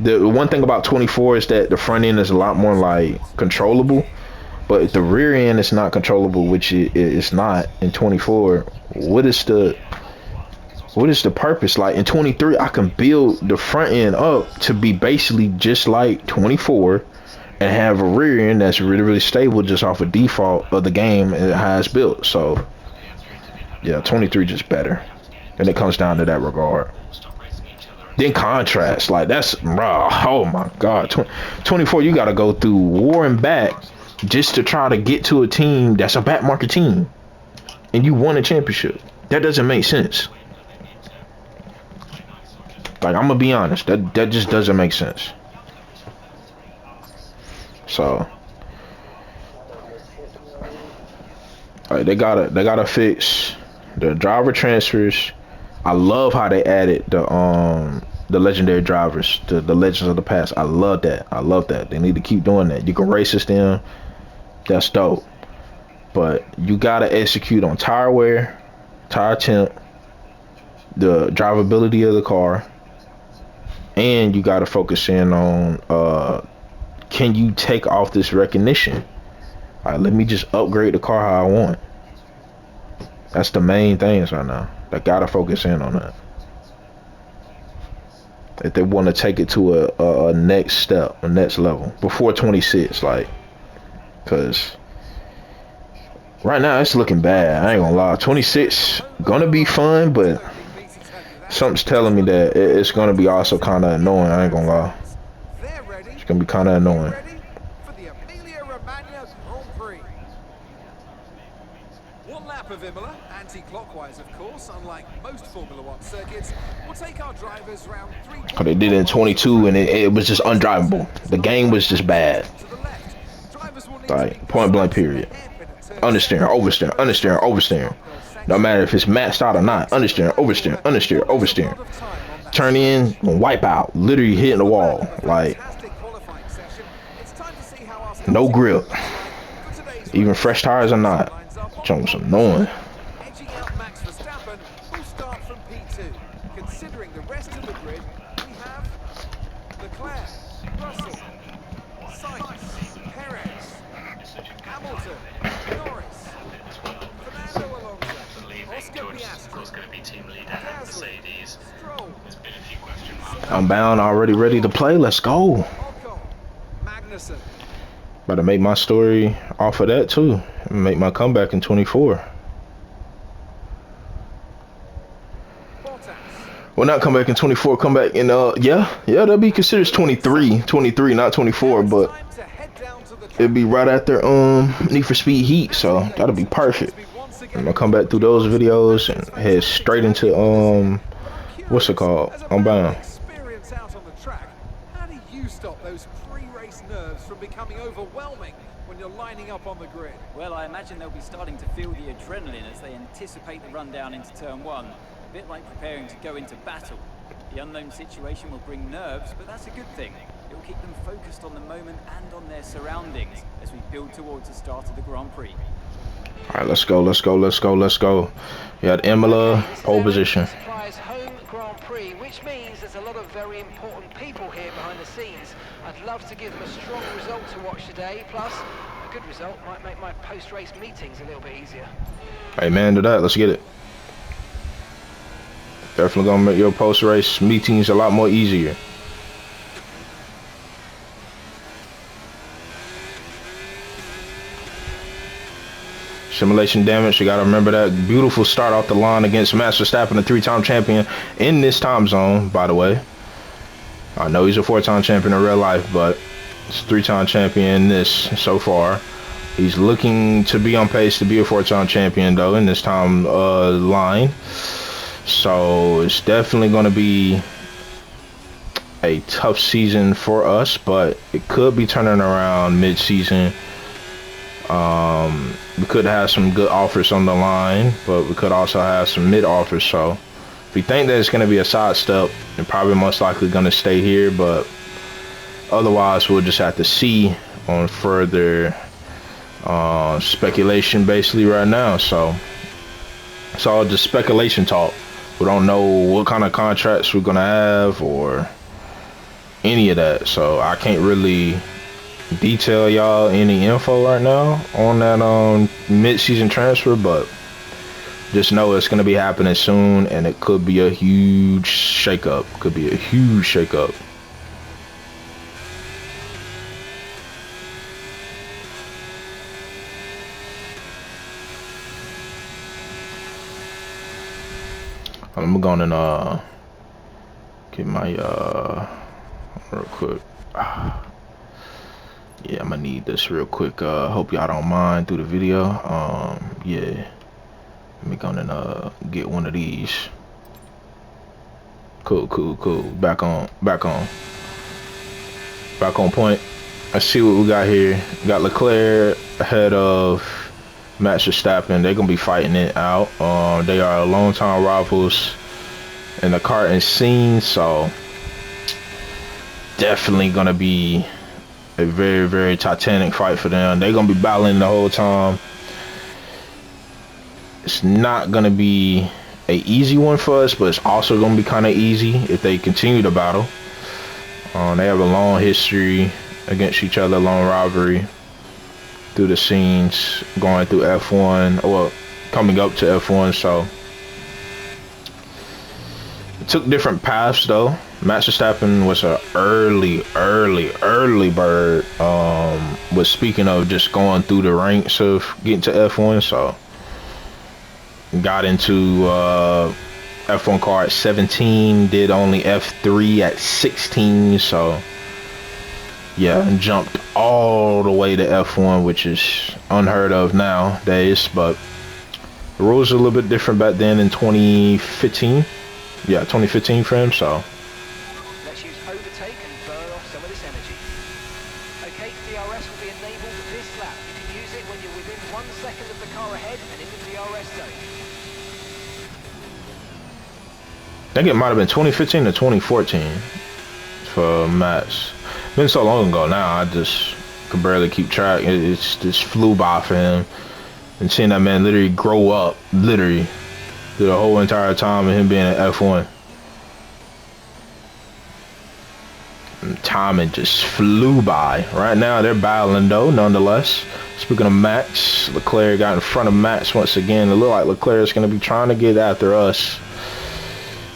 The one thing about 24 is that the front end is a lot more like controllable, but the rear end is not controllable, which it's not in 24. What is the purpose? Like in 23, I can build the front end up to be basically just like 24 and have a rear end that's really, really stable just off of default of the game and how it's built. So, yeah, 23 just better. And it comes down to that regard. Then contrast, like that's raw. Oh my God, 24, you got to go through war and back just to try to get to a team that's a back market team, and you won a championship. That doesn't make sense. Like I'm gonna be honest, that just doesn't make sense. So, like they gotta fix the driver transfers. I love how they added the legendary drivers, the legends of the past. I love that. I love that. They need to keep doing that. You can race as them. That's dope. But you gotta execute on tire wear, tire temp, the drivability of the car, and you gotta focus in on can you take off this recognition? All right, let me just upgrade the car how I want. That's the main things right now. They gotta focus in on that. If they want to take it to a next step, a next level before 26, like, cause right now it's looking bad. I ain't gonna lie. 26 gonna be fun, but something's telling me that it's gonna be also kind of annoying. I ain't gonna lie. It's gonna be kind of annoying. One lap of Imola, anti-clockwise of course, unlike most Formula One circuits. We'll take our drivers round 3. Cause they did it in 22 and it was just undrivable. The game was just bad. Like point blank period. Understeering, oversteering, understeering, oversteering. No matter if it's maxed out or not. Understeering, oversteering, understeer, oversteering. Turn in, wipe out, literally hitting the wall. Like no grip. Even fresh tires or not. Jones annoying. Edging out Max Verstappen, who'll start from P2. Considering the rest of the grid, we have Leclerc, Russell, Sainz, Perez, Hamilton, Norris, Fernando Alonso, Oscar Piastri, Gasly, Stroll, I'm bound already ready to play. Let's go. Ocon, Magnussen. Better make my story off of that too. Make my comeback in 24. Well, not come back in 24. Come back in yeah, that'd be considered 23, not 24, but it'd be right after Need for Speed Heat, so that'll be perfect. I'm gonna come back through those videos and head straight into what's it called? I'm bound. How do you stop those pre-race nerves from becoming overwhelming when you're lining up on the grid? Well, I imagine they'll be starting to feel the adrenaline as they anticipate the rundown into turn 1. A bit like preparing to go into battle. The unknown situation will bring nerves, but that's a good thing. It will keep them focused on the moment and on their surroundings as we build towards the start of the Grand Prix. All right, let's go. You got Imola, pole position. Home Grand Prix, which means there's a lot of very important people here behind the scenes. I'd love to give them a strong result to watch today. Plus, a good result might make my post-race meetings a little bit easier. Amen to that. Let's get it. Definitely gonna make your post-race meetings a lot more easier. Simulation damage, you gotta remember that. Beautiful start off the line against Max Verstappen, a 3-time champion in this time zone, by the way. I know he's a 4-time champion in real life, but he's a 3-time champion in this so far. He's looking to be on pace to be a 4-time champion, though, in this time line. So it's definitely going to be a tough season for us, but it could be turning around mid-season. We could have some good offers on the line, but we could also have some mid offers. So if we think that it's going to be a sidestep, and probably most likely going to stay here, but otherwise we'll just have to see on further speculation basically right now. So it's all just speculation talk. We don't know what kind of contracts we're going to have or any of that, so I can't really detail y'all any info right now on that mid-season transfer, but just know it's gonna be happening soon, and it could be a huge shakeup. Could be a huge shakeup. I'm gonna get my real quick. Yeah, I'm gonna need this real quick. Hope y'all don't mind through the video. Yeah, let me go and get one of these. Cool. Back on point. Let's see what we got here. We got Leclerc ahead of Max Verstappen. They're gonna be fighting it out. They are longtime rivals in the karting scene, so definitely gonna be a very, very titanic fight for them. They're gonna be battling the whole time. It's not gonna be a easy one for us, but it's also gonna be kind of easy if they continue to battle. They have a long history against each other, long rivalry through the scenes, going through F1, well, coming up to F1. So it took different paths though. Max Verstappen was an early bird. Was speaking of just going through the ranks of getting to F1, so got into F1 car at 17, did only F3 at 16, so yeah, and jumped all the way to F1, which is unheard of nowadays, but the rules are a little bit different back then in 2015. Yeah, 2015 for him, so Let's use overtake and burn off some of this energy. Okay, DRS will be enabled this lap. You can use it when you're within 1 second of the car ahead and in the DRS zone. I think it might have been 2015 or 2014 for Max. Been so long ago now, I just could barely keep track. It's just flew by for him, and seeing that man literally grow up, literally through the whole entire time of him being at F1. And time it just flew by. Right now they're battling though, nonetheless. Speaking of Max, Leclerc got in front of Max once again. It looked like Leclerc is going to be trying to get after us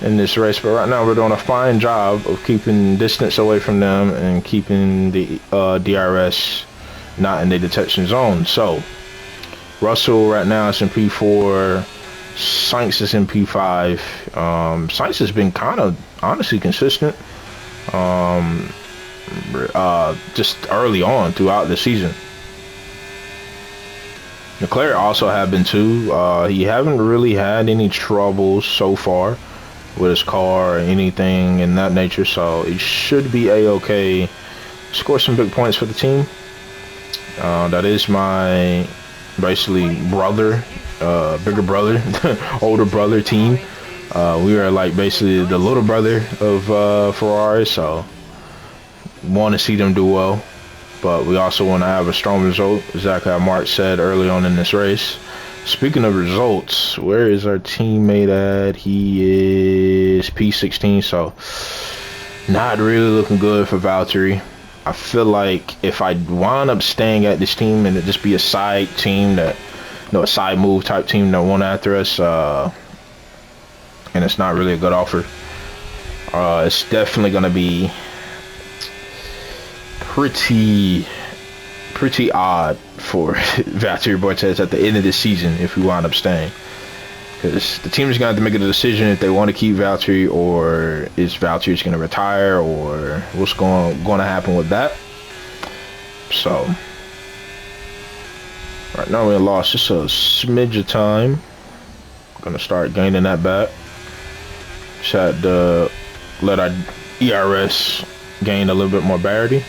in this race, but right now we're doing a fine job of keeping distance away from them and keeping the DRS not in the detection zone. So Russell right now is in P4, Sainz is in P5. Sainz has been kind of honestly consistent just early on throughout the season. Leclerc also have been too. He haven't really had any troubles so far with his car or anything in that nature, so it should be a-okay. Score some big points for the team. That is my basically brother, bigger brother, older brother team. We are like basically the little brother of Ferrari, so want to see them do well, but we also want to have a strong result, exactly how Mark said early on in this race. Speaking of results, where is our teammate at? He is P16, so not really looking good for Valtteri. I feel like if I wind up staying at this team and it just be a side team that, you know, a side move type team that won after us, and it's not really a good offer, it's definitely going to be pretty odd for Valtteri Bottas at the end of the season if we wind up staying, because the team is going to have to make a decision if they want to keep Valtteri, or is Valtteri going to retire, or what's going to happen with that. So right now we lost just a smidge of time. Going to start gaining that back. Just had to let our ERS gain a little bit more parity,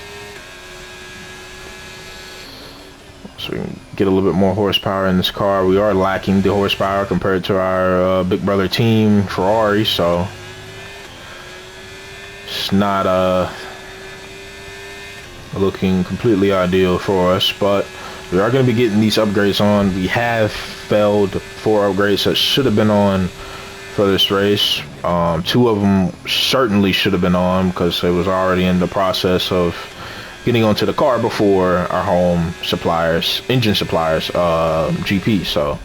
so we can get a little bit more horsepower in this car. We are lacking the horsepower compared to our big brother team, Ferrari, so it's not looking completely ideal for us, but we are going to be getting these upgrades on. We have failed 4 upgrades that should have been on for this race. Two of them certainly should have been on because it was already in the process of getting onto the car before our home suppliers, engine suppliers, GP. So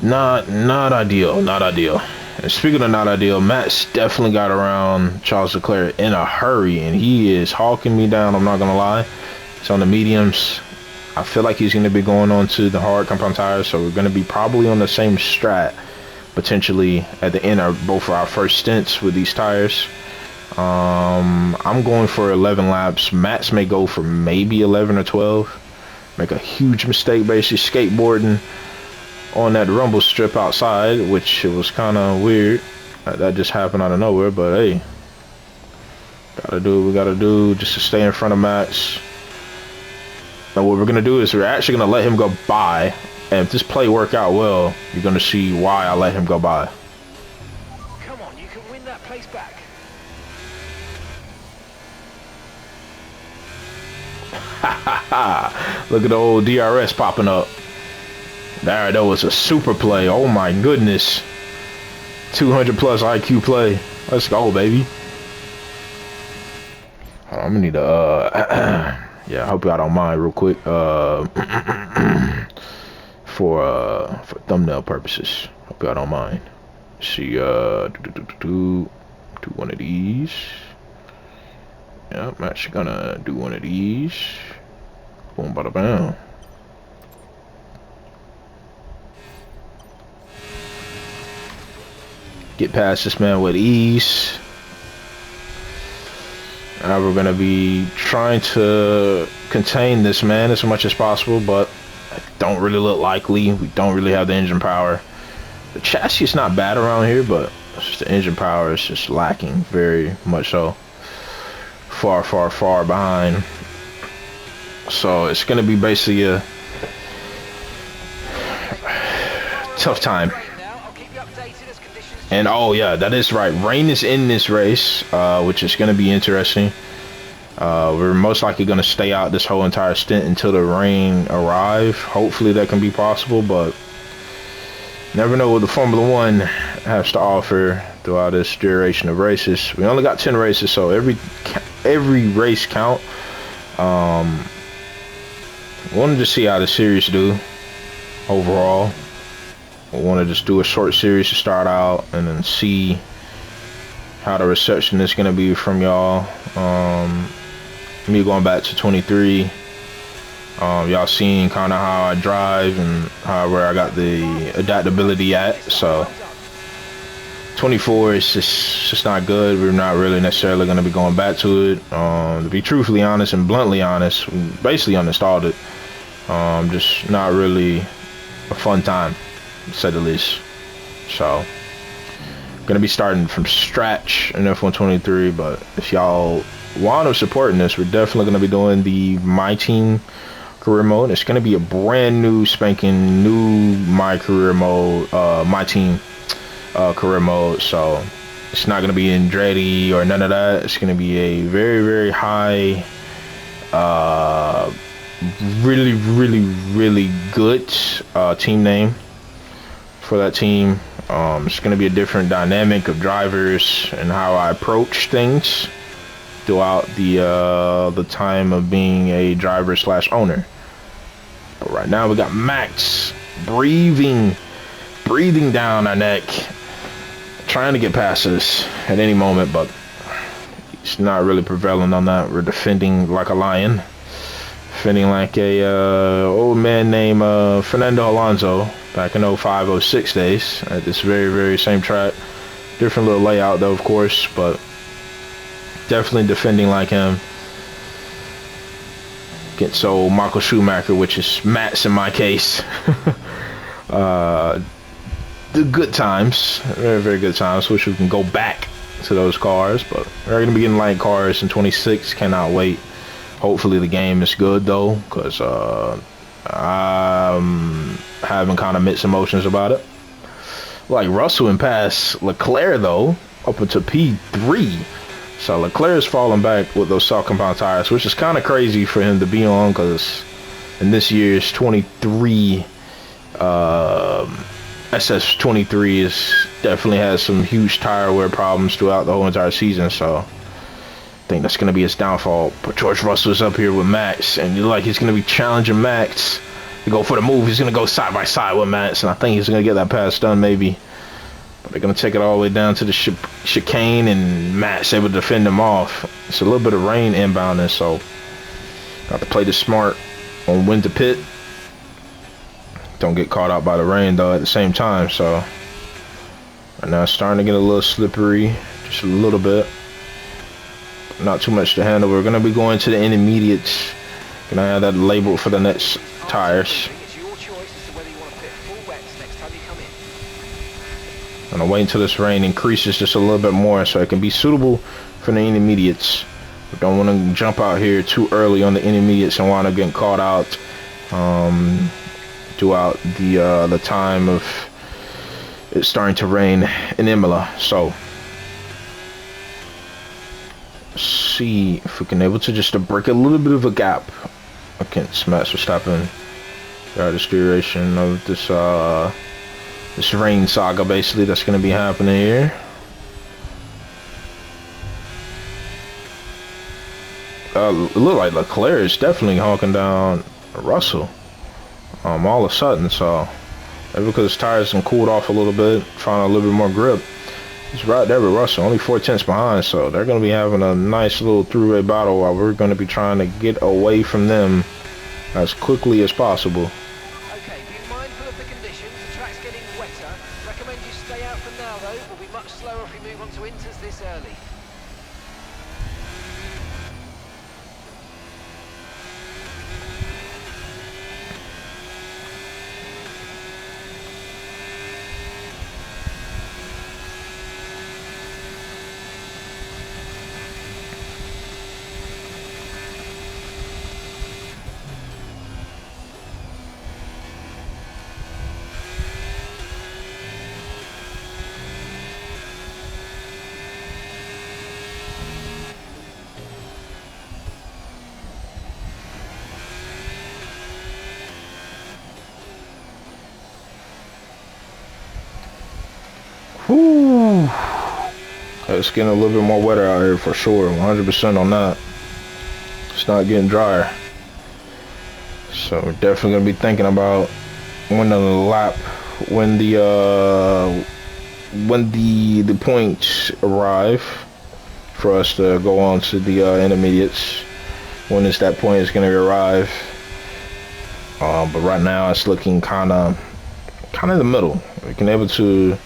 not ideal, not ideal. And speaking of not ideal, Max definitely got around Charles Leclerc in a hurry, and he is hawking me down. I'm not gonna lie. It's on the mediums. I feel like he's gonna be going on to the hard compound tires, so we're gonna be probably on the same strat potentially at the end of both of our first stints with these tires. I'm going for 11 laps. Max may go for maybe 11 or 12. Make a huge mistake basically skateboarding on that rumble strip outside, which it was kind of weird. That just happened out of nowhere, but hey, gotta do what we gotta do just to stay in front of Max. Now what we're gonna do is we're actually gonna let him go by, and if this play work out well, you're gonna see why I let him go by. Come on, you can win that place back. Look at the old DRS popping up. That was a super play. Oh my goodness. 200 plus IQ play. Let's go, baby. Hold on, I'm gonna need to yeah, I hope y'all don't mind real quick. For thumbnail purposes. Hope y'all don't mind. See, do one of these. Yep, I'm actually gonna do one of these. Boom, bada bam. Get past this man with ease. Now we're gonna be trying to contain this man as much as possible, but it don't really look likely. We don't really have the engine power. The chassis is not bad around here, but it's just the engine power is just lacking very much so. Far behind. So it's gonna be basically a tough time. And oh yeah, that is right, rain is in this race, which is gonna be interesting. We're most likely gonna stay out this whole entire stint until the rain arrive. Hopefully that can be possible, but never know what the Formula One has to offer throughout this duration of races. We only got 10 races, so every race count. Wanted to see how the series do overall. I want to just do a short series to start out and then see how the reception is going to be from y'all. Me going back to 23, y'all seeing kind of how I drive and where I got the adaptability at. So 24 is just not good. We're not really necessarily going to be going back to it. To be truthfully honest and bluntly honest, we basically uninstalled it. Just not really a fun time, to say the least. So gonna be starting from scratch in F123, but if y'all want to supporting this, we're definitely gonna be doing the My Team career mode. It's gonna be a brand new spanking new My career mode, My Team career mode. So it's not gonna be Andretti or none of that. It's gonna be a very high really good team name for that team. It's going to be a different dynamic of drivers and how I approach things throughout the time of being a driver / owner. But right now we got Max breathing down our neck, trying to get past us at any moment, but he's not really prevailing on that. We're defending like a lion. Defending like a old man named Fernando Alonso back in 05, 06 days at this very same track. Different little layout though, of course, but definitely defending like him. Against old Michael Schumacher, which is Max in my case. The good times, very good times. Wish we can go back to those cars, but we're going to be getting light cars in 26. Cannot wait. Hopefully the game is good though, because I'm having kind of mixed emotions about it. Like Russell and past Leclerc though, up into P3. So Leclerc is falling back with those soft compound tires, which is kind of crazy for him to be on, because in this year's 23 SS23 is definitely has some huge tire wear problems throughout the whole entire season, so I think that's going to be his downfall. But George Russell's up here with Max, and you're like, he's going to be challenging Max to go for the move. He's going to go side by side with Max, and I think he's going to get that pass done maybe. But they're going to take it all the way down to the chicane, and Max able to defend him off. It's a little bit of rain inbounding, so got to play this smart on when to pit. Don't get caught out by the rain though at the same time. So right now it's starting to get a little slippery, just a little bit, not too much to handle. We're gonna be going to the intermediates. Gonna have that labeled for the next tires. It's your choice as to whether you want to pit full wets next time you come in. I'm gonna wait until this rain increases just a little bit more so it can be suitable for the intermediates. We don't want to jump out here too early on the intermediates and wind up getting caught out throughout the time of it starting to rain in Imola. So let's see if we can able to just break a little bit of a gap against Max Verstappen. This duration of this this rain saga basically that's going to be happening here. It looked like Leclerc is definitely honking down Russell all of a sudden, so maybe because his tires have cooled off a little bit, trying a little bit more grip. He's right there with Russell, only 4 tenths behind, so they're going to be having a nice little three-way battle while we're going to be trying to get away from them as quickly as possible. Okay, be mindful of the conditions. The track's getting wetter. Recommend you stay out for now, though. We'll be much slower if we move on to inters this early. Whew. It's getting a little bit more wetter out here for sure. 100% on that. It's not getting drier. So we're definitely gonna be thinking about when the points arrive for us to go on to the intermediates. When is that point is gonna arrive? But right now it's looking kind of in the middle. We can able to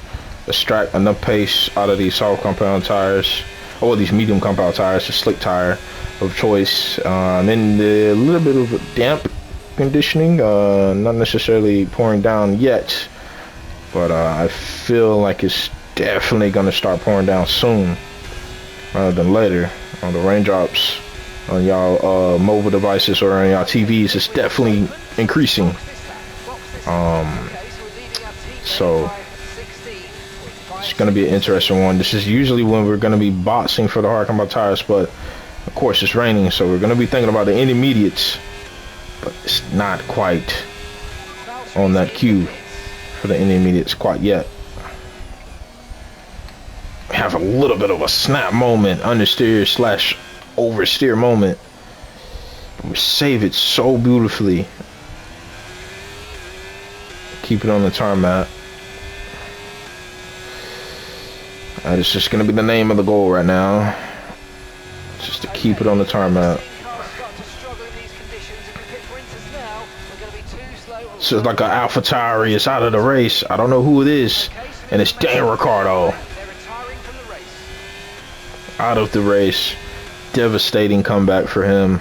extract enough pace out of these soft compound tires, or these medium compound tires, the slick tire of choice. And then the little bit of damp conditioning, not necessarily pouring down yet, but I feel like it's definitely going to start pouring down soon rather than later. On the raindrops on y'all mobile devices or on y'all TVs, it's definitely increasing. So it's going to be an interesting one. This is usually when we're going to be boxing for the hard compound tires, but of course it's raining, so we're going to be thinking about the intermediates, but it's not quite on that cue for the intermediates quite yet. Have a little bit of a snap moment, understeer slash oversteer moment. We save it so beautifully. Keep it on the tarmac. That is just going to be the name of the goal right now. Just to keep it on the tarmac. This is like an AlphaTauri. It's out of the race. I don't know who it is. And it's Daniel Ricciardo. Out of the race. Devastating comeback for him.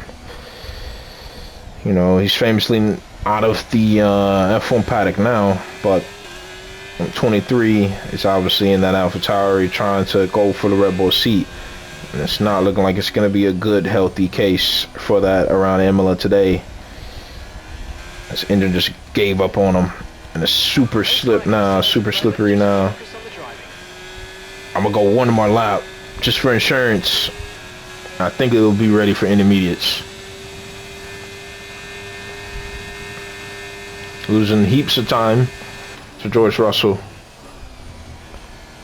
You know, he's famously out of the F1 paddock now, but 23 is obviously in that AlphaTauri trying to go for the Red Bull seat, and it's not looking like it's going to be a good healthy case for that around Imola today. This engine just gave up on him, and it's super slippery now. I'm gonna go one more lap just for insurance. I think it'll be ready for intermediates. Losing heaps of time to George Russell.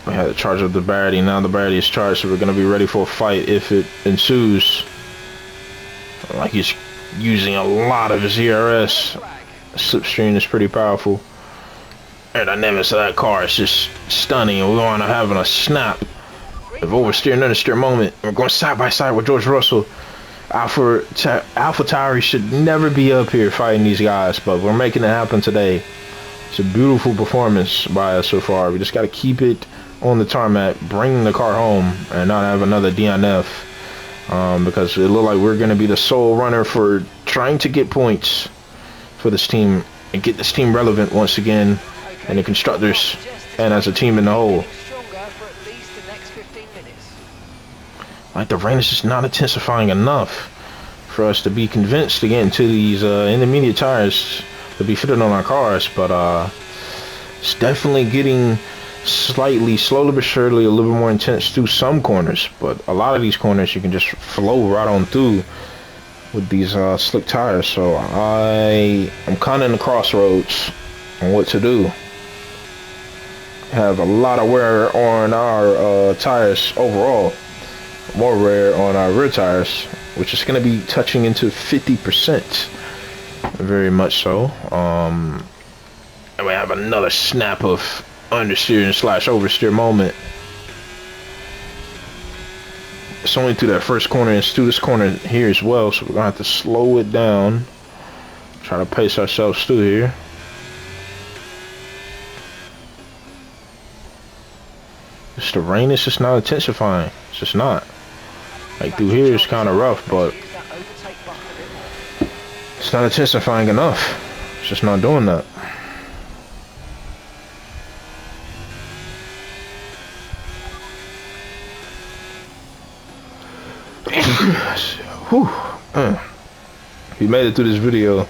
We had to charge up the Barity. Now the Barity is charged, so we're going to be ready for a fight if it ensues. Like he's using a lot of his ERS. Slipstream is pretty powerful. Aerodynamics of that car is just stunning. We're going to having a snap of oversteer and understeer moment. We're going side by side with George Russell. Alpha Tauri should never be up here fighting these guys, but we're making it happen today. It's a beautiful performance by us so far. We just got to keep it on the tarmac, bring the car home, and not have another DNF. Because it looked like we're going to be the sole runner for trying to get points for this team and get this team relevant once again in the constructors and as a team in the whole. Like the rain is just not intensifying enough for us to be convinced to get into these intermediate tires to be fitted on our cars, but it's definitely getting slightly, slowly but surely, a little bit more intense through some corners. But a lot of these corners you can just flow right on through with these slick tires. So I am kind of in the crossroads on what to do. Have a lot of wear on our tires overall, more wear on our rear tires, which is going to be touching into 50%, very much so. And we have another snap of understeer / oversteer moment. It's only through that first corner, and it's through this corner here as well, so we're gonna have to slow it down, try to pace ourselves through here. Just the rain is just not intensifying. It's just not. Like through here it's kind of rough, but it's not intensifying enough. It's just not doing that. Whew. If you made it through this video,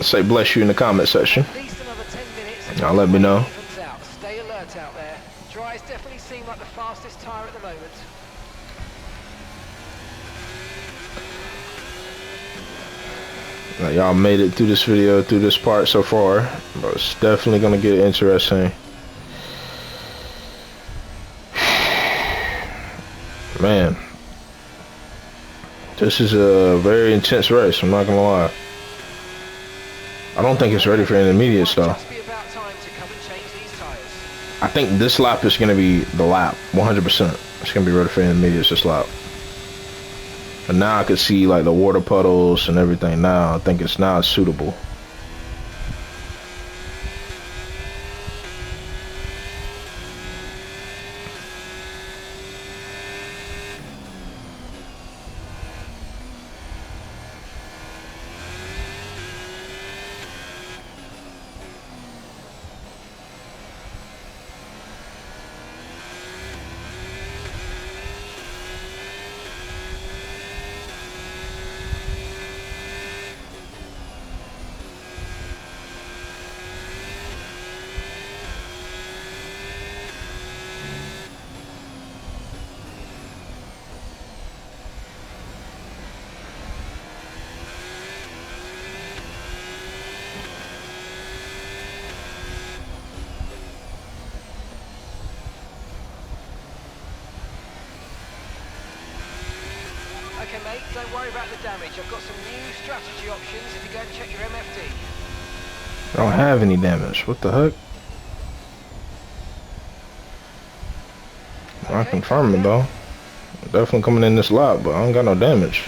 say bless you in the comment section. Now let me know. Stay alert out there. Dries definitely seem like the fastest tyre at the moment. Now, y'all made it through this video, through this part so far, but it's definitely gonna get interesting. Man, this is a very intense race, I'm not gonna lie. I don't think it's ready for intermediates though. I think this lap is gonna be the lap, 100%. It's gonna be ready for intermediates this lap. But now I can see like the water puddles and everything now. I think it's now suitable. Okay, mate, don't worry about the damage. I've got some new strategy options if you go and check your MFD. I don't have any damage. What the heck? I confirm it though. Definitely coming in this lap, but I don't got no damage.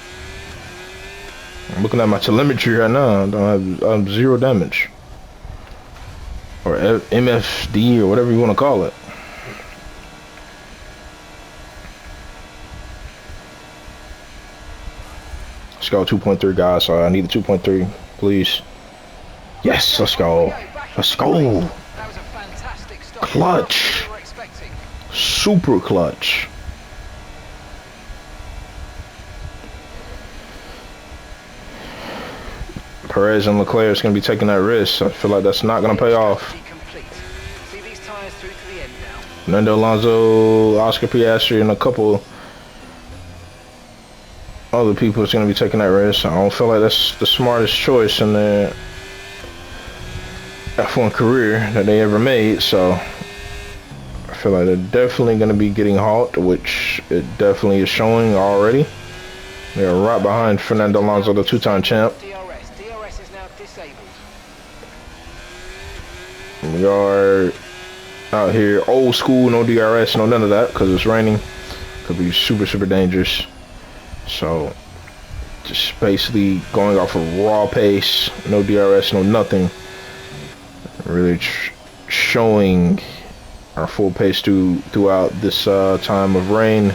I'm looking at my telemetry right now. I have 0 damage. Or MFD or whatever you want to call it. Let's go 2.3 guys, so I need a 2.3, please. Yes, let's go. Let's go. That was a fantastic stop. Clutch. We were expecting. Super clutch. Perez and Leclerc is going to be taking that risk. I feel like that's not going to pay off. See these tires through to the end now. Fernando Alonso, Oscar Piastri, and a couple other people is going to be taking that risk. I don't feel like that's the smartest choice in there. F1 career that they ever made. So I feel like they're definitely going to be getting halt, which it definitely is showing already. They're right behind Fernando Alonso, the two-time champ. DRS is now disabled. We are out here old school, no DRS, no none of that, because it's raining. Could be super, super dangerous. So just basically going off of raw pace, no DRS, no nothing. Really showing our full pace throughout this time of rain,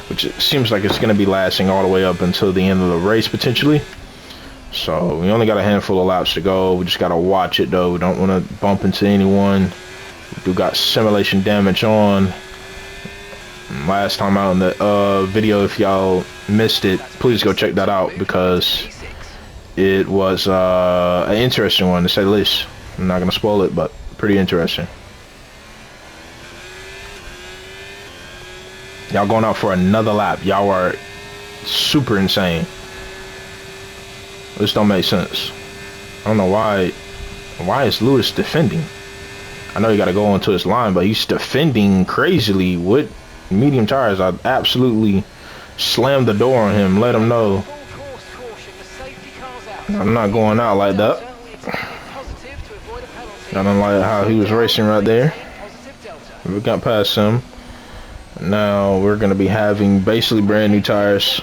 which it seems like it's going to be lasting all the way up until the end of the race potentially. So we only got a handful of laps to go. We just got to watch it though. We don't want to bump into anyone. We do got simulation damage on. Last time out in the video, if y'all missed it, please go check that out because it was an interesting one to say the least. I'm not gonna spoil it, but pretty interesting. Y'all going out for another lap. Y'all are super insane. This don't make sense. I don't know why is Lewis defending? I know you gotta go onto his line, but he's defending crazily with medium tires. I absolutely slammed the door on him, let him know I'm not going out like that. I don't like how he was racing right there. We got past him. Now we're going to be having basically brand new tires.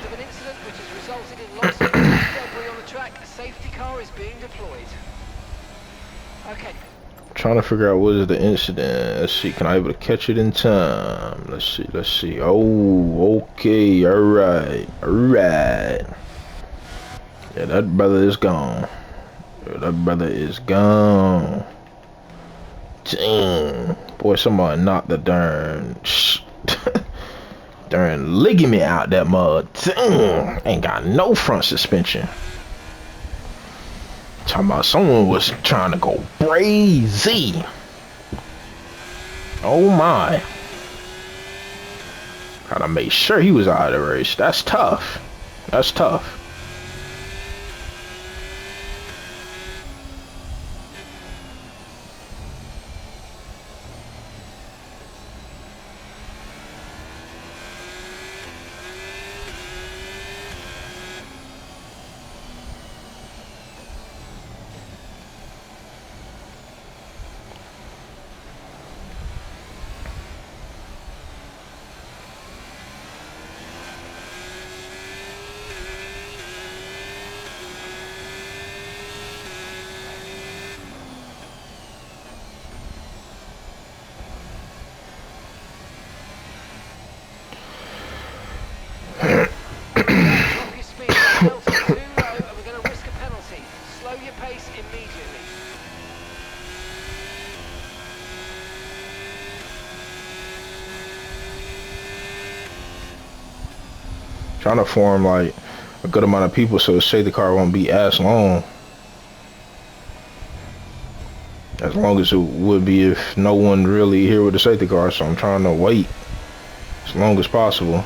Trying to figure out what is the incident. Let's see, can I be able to catch it in time? Let's see. Oh, okay, alright. Yeah, that brother is gone. Dang. Boy, somebody knocked the darn ligament out that mud. Dang. Ain't got no front suspension. Talking about someone was trying to go crazy. Oh my. Gotta make sure he was out of the race. That's tough. Trying to form like a good amount of people so the safety car won't be as long as it would be if no one really here with the safety car. So I'm trying to wait as long as possible.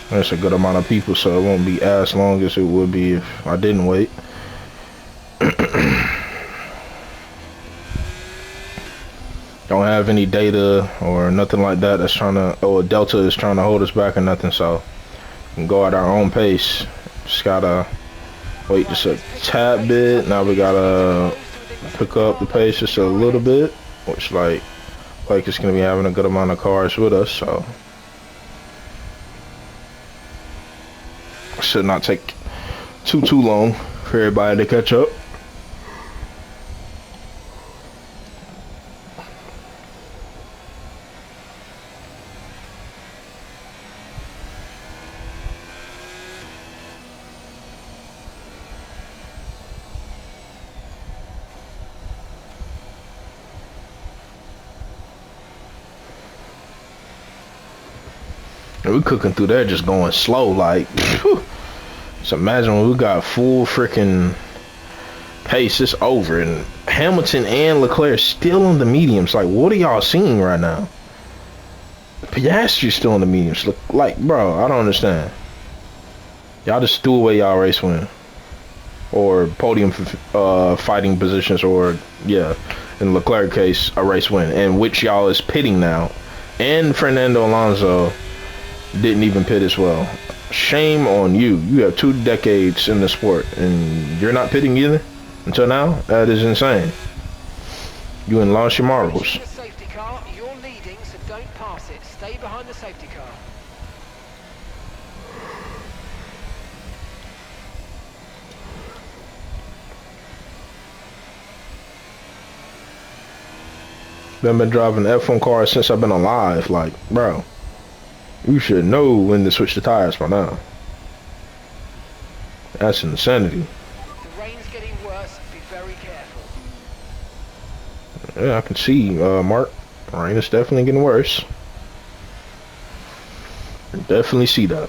That's a good amount of people, so it won't be as long as it would be if I didn't wait. Don't have any data or nothing like that that's trying to, or Delta is trying to hold us back or nothing, so we can go at our own pace. Just gotta wait just a tad bit. Now we gotta pick up the pace just a little bit, which like it's gonna be having a good amount of cars with us, so should not take too long for everybody to catch up. We cooking through there just going slow like whew. So imagine when we got full freaking pace, it's over, and Hamilton and Leclerc still on the mediums. Like, what are y'all seeing right now? Piastri's still on the mediums. Like, bro, I don't understand. Y'all just threw away y'all race win. or podium fighting positions, or yeah, in Leclerc case, a race win, and which y'all is pitting now. And Fernando Alonso didn't even pit as well. Shame on you. You have 2 decades in the sport, and you're not pitting either until now. That is insane. You ain't lost your marbles. The safety car, you're leading, so don't pass it. Stay behind the safety car. Been driving the F1 car since I've been alive. Like, bro, you should know when to switch the tires by now. That's insanity. The rain's getting worse. Be very careful. Yeah, I can see, Mark. Rain is definitely getting worse. Definitely see that.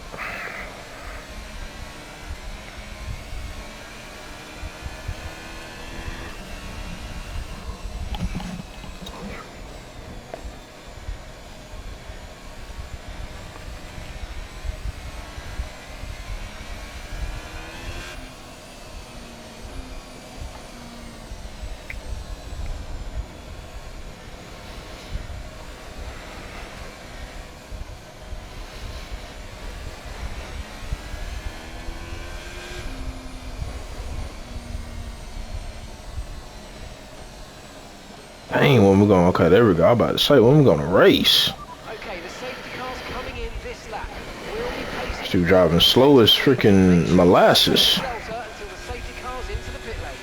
Dang, when we going? Okay, there we go. I'm about to say when we gonna race. Okay, the safety car's coming in this lap. We'll be pacing. Stu driving slow as freaking molasses. Delta until the safety car's into the pit lane.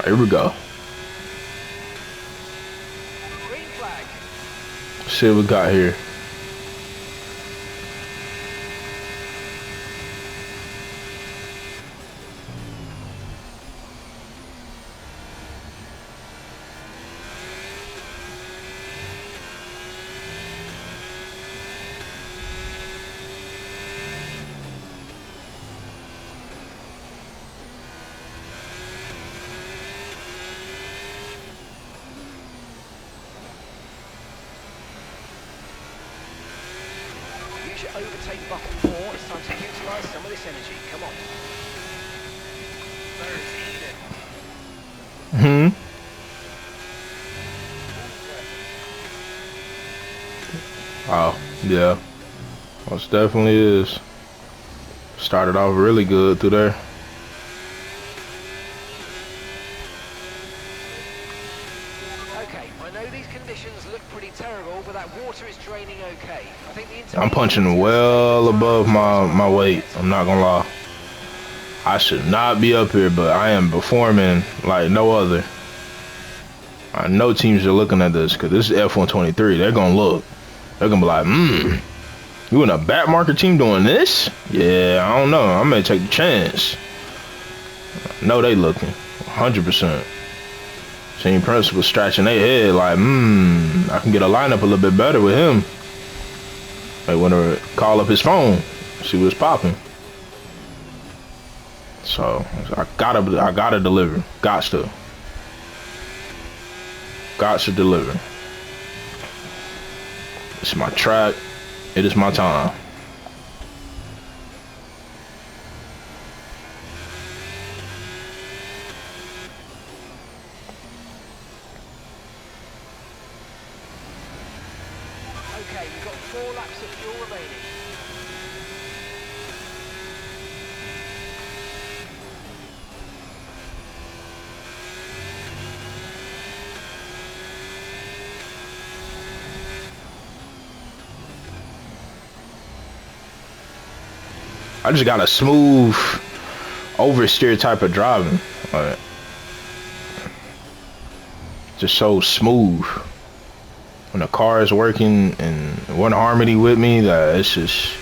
Here we go. Green flag. See what we got here. Use your overtake button more. It's time to utilise some of this energy. Come on. Oh, yeah. Most definitely is. Started off really good through there. Okay, I know these conditions look pretty terrible, but that water is draining okay. I think the I'm punching well above my weight. I'm not gonna lie. I should not be up here, but I am performing like no other. I know teams are looking at this because this is F123. They're gonna look. They're gonna be like, you in a back market team doing this? Yeah, I don't know. I may take the chance. I know they looking 100%. Team principal scratching their head like, I can get a lineup a little bit better with him. They want to call up his phone, see what's popping. So I gotta deliver. Got to deliver. It's my track. It is my time. Okay, we've got 4 laps of fuel remaining. I just got a smooth oversteer type of driving. Like, just so smooth. When the car is working in one harmony with me, that it's just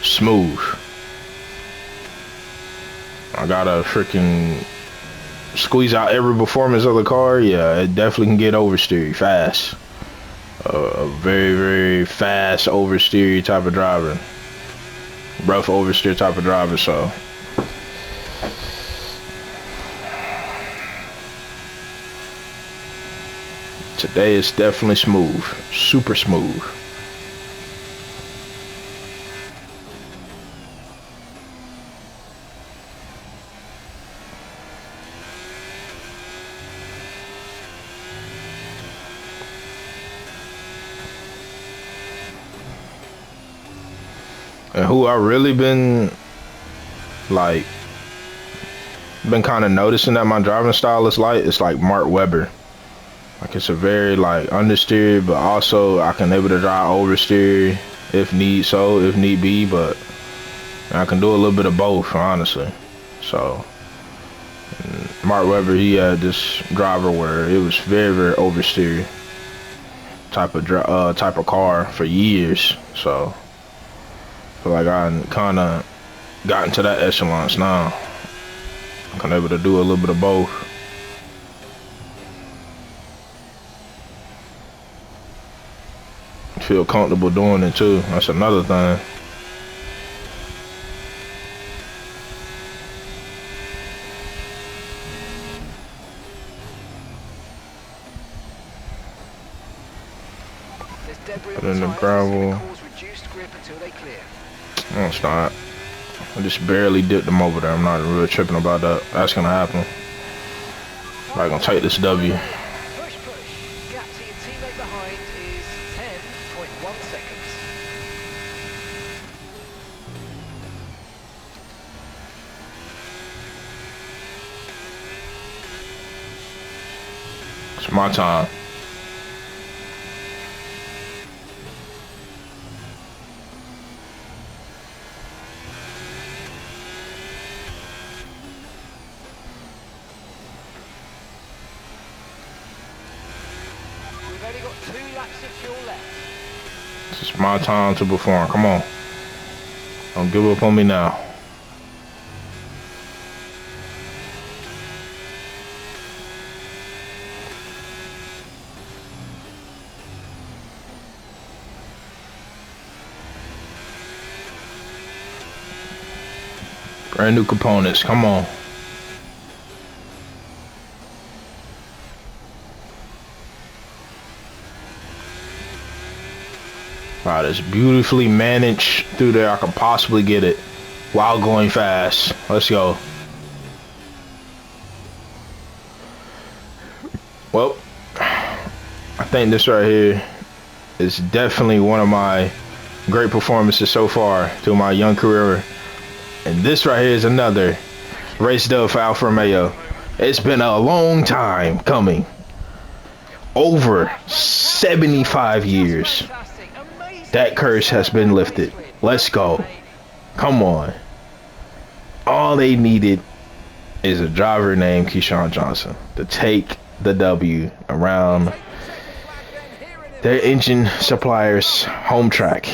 smooth. I gotta freaking squeeze out every performance of the car. Yeah, it definitely can get oversteered fast. a very, very fast oversteer type of driver. Rough oversteer type of driver, so. Today is definitely smooth. Super smooth. And who I really been like kind of noticing that my driving style is like, it's like Mark Webber. Like it's a very like understeer, but also I can able to drive oversteer if need be, but I can do a little bit of both, honestly. So Mark Webber, he had this driver where it was very, very oversteer type of car for years. So I feel like I kind of gotten to that echelon now. I'm able to do a little bit of both. Feel comfortable doing it too. That's another thing. Put in the gravel. No, it's not. I just barely dipped them over there. I'm not really tripping about that. That's gonna happen. I'm gonna take this W. Push, push. Gap to your teammate behind is 10.1 seconds. It's my time. We've only got 2 laps of fuel left. This is my time to perform. Come on. Don't give up on me now. Brand new components. Come on. Wow, that's beautifully managed through there. I can possibly get it while going fast. Let's go. Well, I think this right here is definitely one of my great performances so far through my young career. And this right here is another race dub for Alfa Romeo. It's been a long time coming. Over 75 years. That curse has been lifted. Let's go. Come on. All they needed is a driver named Keyshawn Johnson to take the W around their engine supplier's home track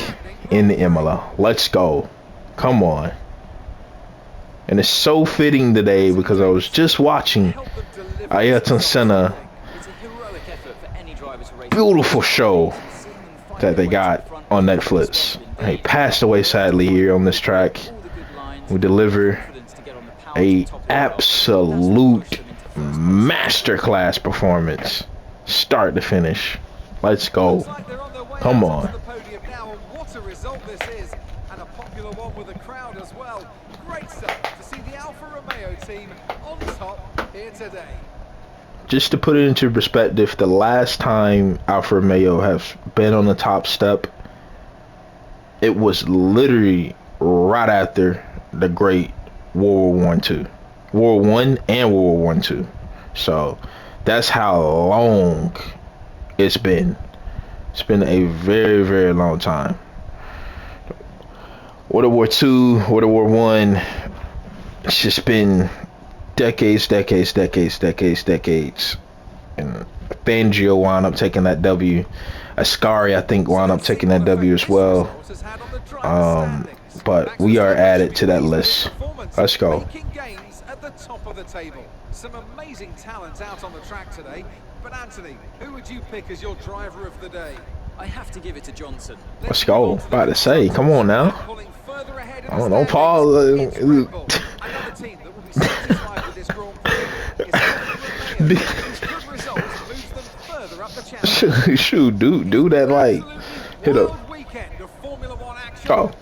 in the Imola. Let's go. Come on. And it's so fitting today because I was just watching Ayrton Senna. Beautiful show that they got on Netflix. He passed away sadly here on this track. We deliver a absolute masterclass performance, start to finish. Let's go. Come on. What a result this is, and a popular one with the crowd as well. Great stuff to see the Alfa Romeo team on top here today. Just to put it into perspective, the last time Alfa Romeo has been on the top step, it was literally right after the great World War II. World War I and World War II. So that's how long it's been. It's been a very, very long time. World War II, World War I, it's just been decades. And Fangio wound up taking that W. Ascari, I think, wound up taking that W as well. But we are added to that list. Let's go. Making gains at the top of the table. Some amazing talent out on the track today. But Anthony, who would you pick as your driver of the day? I have to give it to Johnson. Let's go. About to say, come on now. I don't know, Paul. Another team that will be satisfied with this Grand Prix is Alfa Romeo, whose good results moves them further up the championship. Shoot, do that like hit up. Wild weekend of Formula One action. Oh,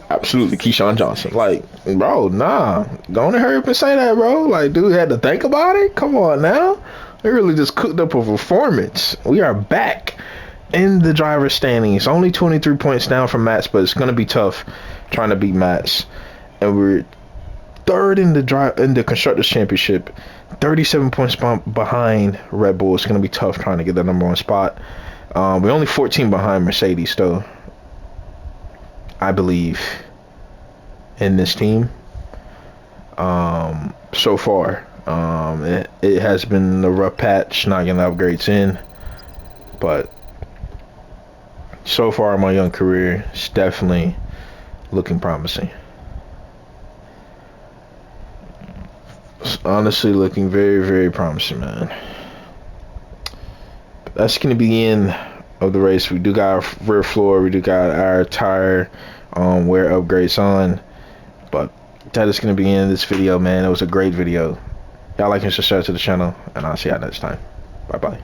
absolutely, Keyshawn Johnson. Like, bro, nah. Go on and hurry up and say that, bro. Like, dude had to think about it. Come on now. They really just cooked up a performance. We are back in the driver's standings. Only 23 points down from Max, but it's gonna be tough trying to beat Max. And we're third in the constructors championship, 37 points behind Red Bull. It's gonna be tough trying to get the number one spot. We're only 14 behind Mercedes, though. I believe in this team. So far, it has been a rough patch, not getting upgrades in, but so far in my young career, it's definitely looking promising. It's honestly looking very, very promising, man. But that's gonna be the end of the race. We do got our rear floor, we do got our tire wear upgrades on, but that is going to be the end of this video, man. It was a great video. Y'all like and subscribe to the channel, and I'll see y'all next time. Bye bye.